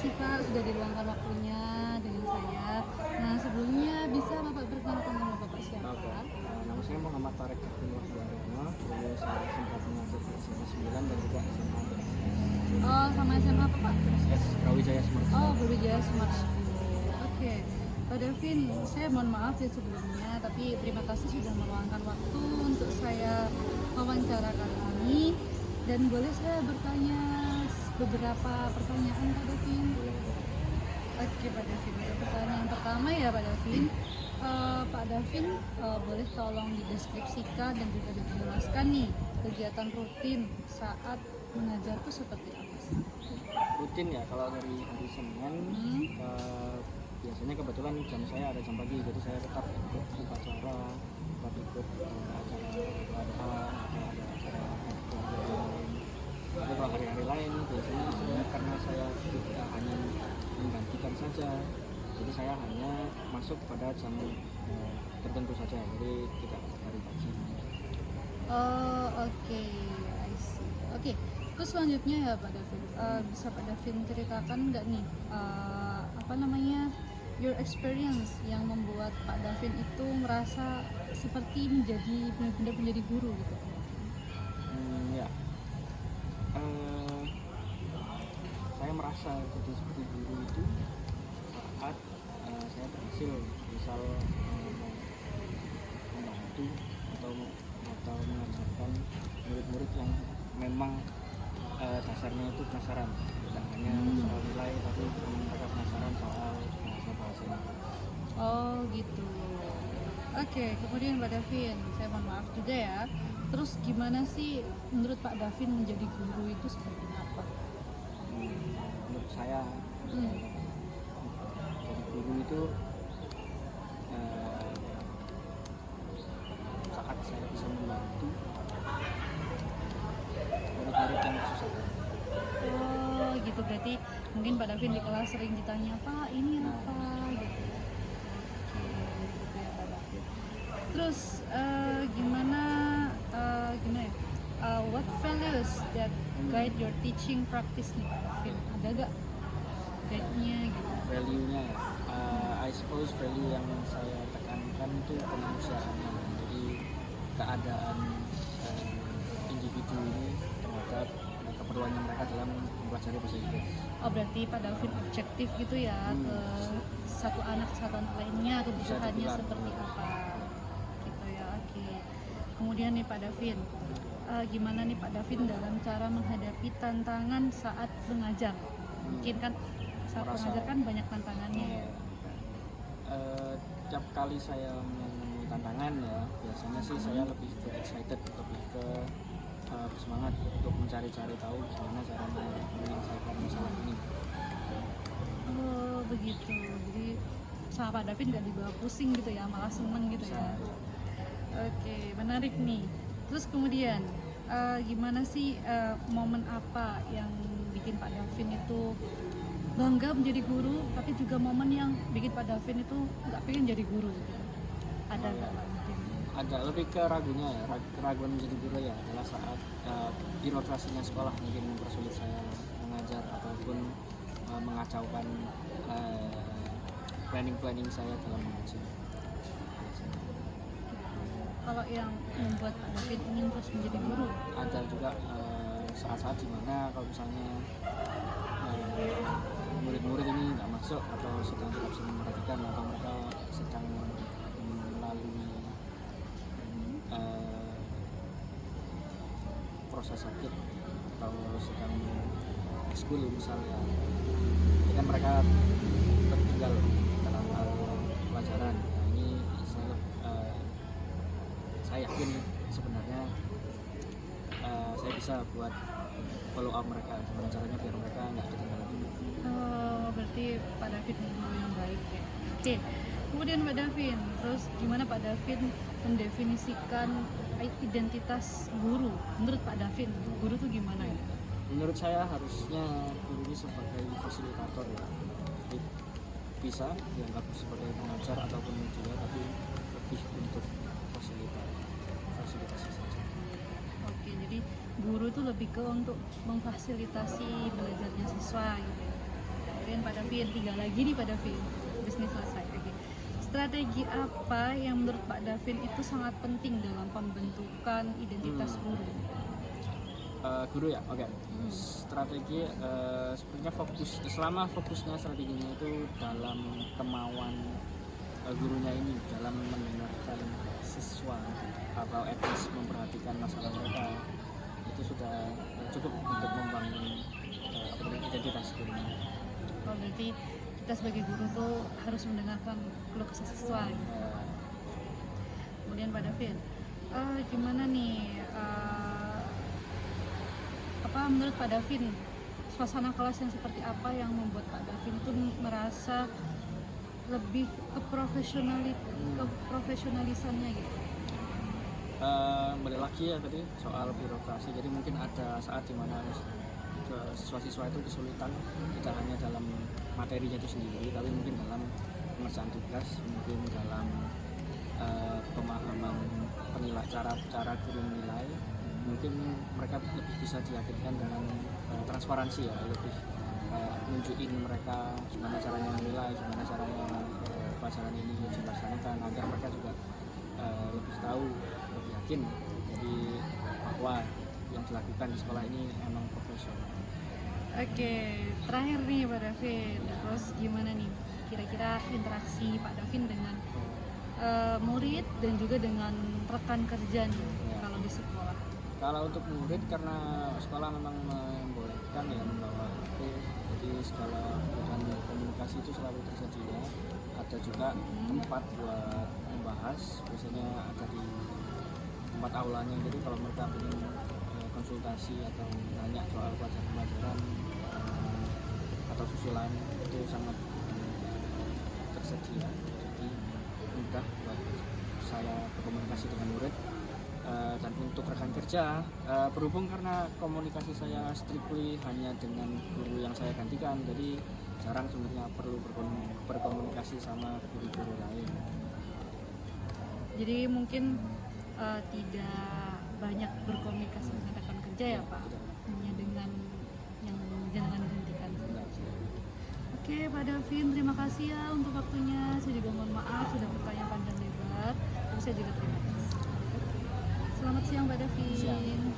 kasih Pak sudah diluangkan waktunya dengan saya. Nah, sebelumnya bisa Bapak berkenalkan nama Bapak siapa? Oke, nama saya Muhammad Tarik Abdullah Warahma, dulu saya sempat mengajar di SMA 9 dan juga SMA BSS. Oh, sama SMA apa Pak? BSS Brawijaya Smart Oh, School. Brawijaya Smart School. Oke, Pak Davin, saya mohon maaf ya sebelumnya, tapi terima kasih sudah meluangkan waktu untuk saya wawancara kali ini. Dan boleh saya bertanya beberapa pertanyaan Pak Davin? Oke Pak Davin, untuk pertanyaan pertama ya Pak Davin. Pak Davin, boleh tolong dideskripsikan dan juga dijelaskan nih kegiatan rutin saat mengajar itu seperti apa sih? Rutin ya, kalau dari hari Senin biasanya kebetulan jam saya ada jam pagi, jadi saya tetap ikut upacara, tetap ikut acara wadha atau ada acara lain. Tapi kalau hari-hari lain biasanya saya, karena saya tidak hanya menggantikan saja, jadi saya hanya masuk pada jam tertentu saja, jadi tidak hari pagi. Oh, oke, I see. Oke, terus selanjutnya ya Pak Davin, bisa Pak Davin ceritakan nggak nih apa namanya your experience yang membuat Pak Davin itu merasa seperti menjadi benar-benar menjadi guru gitu? Ya, saya merasa jadi seperti guru itu saat saya berhasil misal membantu atau mengajarkan murid-murid yang memang dasarnya itu penasaran, tidak hanya soal nilai tapi memang mereka penasaran soal bahasa-bahasanya. Oh gitu. Oke, kemudian Pak Davin, saya mohon maaf juga ya. Terus gimana sih menurut Pak Davin menjadi guru itu seperti apa? Menurut saya jadi guru itu saat saya bisa membantu murid-murid yang kesusahan. Oh gitu, berarti mungkin Pak Davin di kelas sering ditanya Pak ini apa gitu. Oke, gitu ya Pak Davin. Terus gimana ya? What values that guide your teaching practice nih Pak Davin? Ada gak guide-nya gitu? Value-nya ya, I suppose value yang saya tekankan itu kemanusiaannya, jadi keadaan individu ini terhadap keperluannya mereka dalam mempelajari bahasa Inggris. Oh berarti Pak Davin objektif gitu ya ke satu anak lainnya kebutuhannya dibilang. seperti apa gitu ya. Oke. Kemudian nih Pak Davin, gimana nih Pak Davin dalam cara menghadapi tantangan saat mengajar? Mungkin kan saat mengajar kan banyak tantangannya ya. Tiap kali saya menemui tantangan ya, biasanya sih saya lebih ke excited, lebih ke semangat untuk mencari-cari tahu gimana cara menyelesaikan masalah ini. Oh begitu, jadi sama Pak Davin nggak dibawa pusing gitu ya, malah seneng gitu ya. Oke, menarik nih. Terus kemudian gimana sih momen apa yang bikin Pak Davin itu bangga menjadi guru, tapi juga momen yang bikin Pak Davin itu nggak pengen jadi guru gitu? Ada nggak Pak mungkin? Ada lebih ke ragunya ya, keraguan menjadi guru ya adalah saat birokrasinya sekolah mungkin mempersulit saya mengajar ataupun mengacaukan planning saya dalam mengajar. Kalau yang membuat Pak Davin ingin terus menjadi guru? Ada juga saat-saat dimana kalau misalnya murid-murid ini nggak masuk atau sedang tidak bisa memperhatikan atau mereka sedang melalui proses sakit atau sedang ekskul misalnya, ini kan mereka tertinggal dalam hal pelajaran. Nah, ini saya yakin sebenarnya saya bisa buat follow up mereka, gimana caranya biar mereka nggak ketinggalan. Oh, berarti Pak Davin guru yang baik ya. Oke, kemudian Pak Davin, terus gimana Pak Davin mendefinisikan identitas guru? Menurut Pak Davin, guru tuh gimana ya? Menurut saya harusnya guru ini sebagai fasilitator ya. Jadi bisa dianggap sebagai pengajar ataupun juga, tapi lebih untuk fasilitasi saja. Oke, jadi guru itu lebih ke untuk memfasilitasi belajarnya siswa gitu ya. Oke, Kemudian Pak Davin, 3 lagi nih Pak Davin. Bisnis selesai. Oke. Strategi apa yang menurut Pak Davin itu sangat penting dalam pembentukan identitas guru? Guru ya, oke. Strategi sebenarnya selama fokusnya strateginya itu dalam kemauan gurunya ini dalam mendengarkan siswa atau at least memperhatikan masalah mereka, itu sudah cukup untuk membangun identitas gurunya. Oh, berarti kita sebagai guru tuh harus mendengarkan keluh kesah siswa gitu. Kemudian Pak Davin, gimana nih apa menurut Pak Davin suasana kelas yang seperti apa yang membuat Pak Davin tuh merasa lebih keprofesionalisannya gitu? Balik lagi ya tadi soal birokrasi, jadi mungkin ada saat dimana siswa-siswa itu kesulitan tidak hanya dalam materinya itu sendiri, tapi mungkin dalam pengerjaan tugas, mungkin dalam pemahaman cara guru menilai. Mungkin mereka lebih bisa diyakinkan dengan transparansi ya, lebih nunjukin mereka gimana caranya menilai, gimana caranya pelajaran ini dilaksanakan, agar mereka juga lebih tahu, lebih yakin jadi bahwa yang dilakukan di sekolah ini emang profesional. Oke, terakhir nih Pak Davin, terus gimana nih kira-kira interaksi Pak Davin dengan murid dan juga dengan rekan kerja nih kalau di sekolah? Kalau untuk murid, karena sekolah memang membolehkan ya membawa HP, jadi segala kebutuhan komunikasi itu selalu tersedia. Ada juga tempat buat membahas, biasanya ada di tempat aulanya, jadi kalau mereka ingin konsultasi atau nanya soal pelajaran atau susulan itu sangat tersedia, jadi mudah buat saya berkomunikasi dengan murid. Dan untuk rekan kerja, berhubung karena komunikasi saya strictly hanya dengan guru yang saya gantikan, jadi jarang sebenarnya perlu berkomunikasi sama guru-guru lain. Jadi mungkin tidak banyak berkomunikasi dengan rekan kerja ya Pak, hanya dengan yang jangan gantikan. Oke Pak Davin, terima kasih ya untuk waktunya. Saya juga mohon maaf sudah bertanya panjang lebar, tapi saya juga terima kasih. Selamat siang Pak Davin. Siang.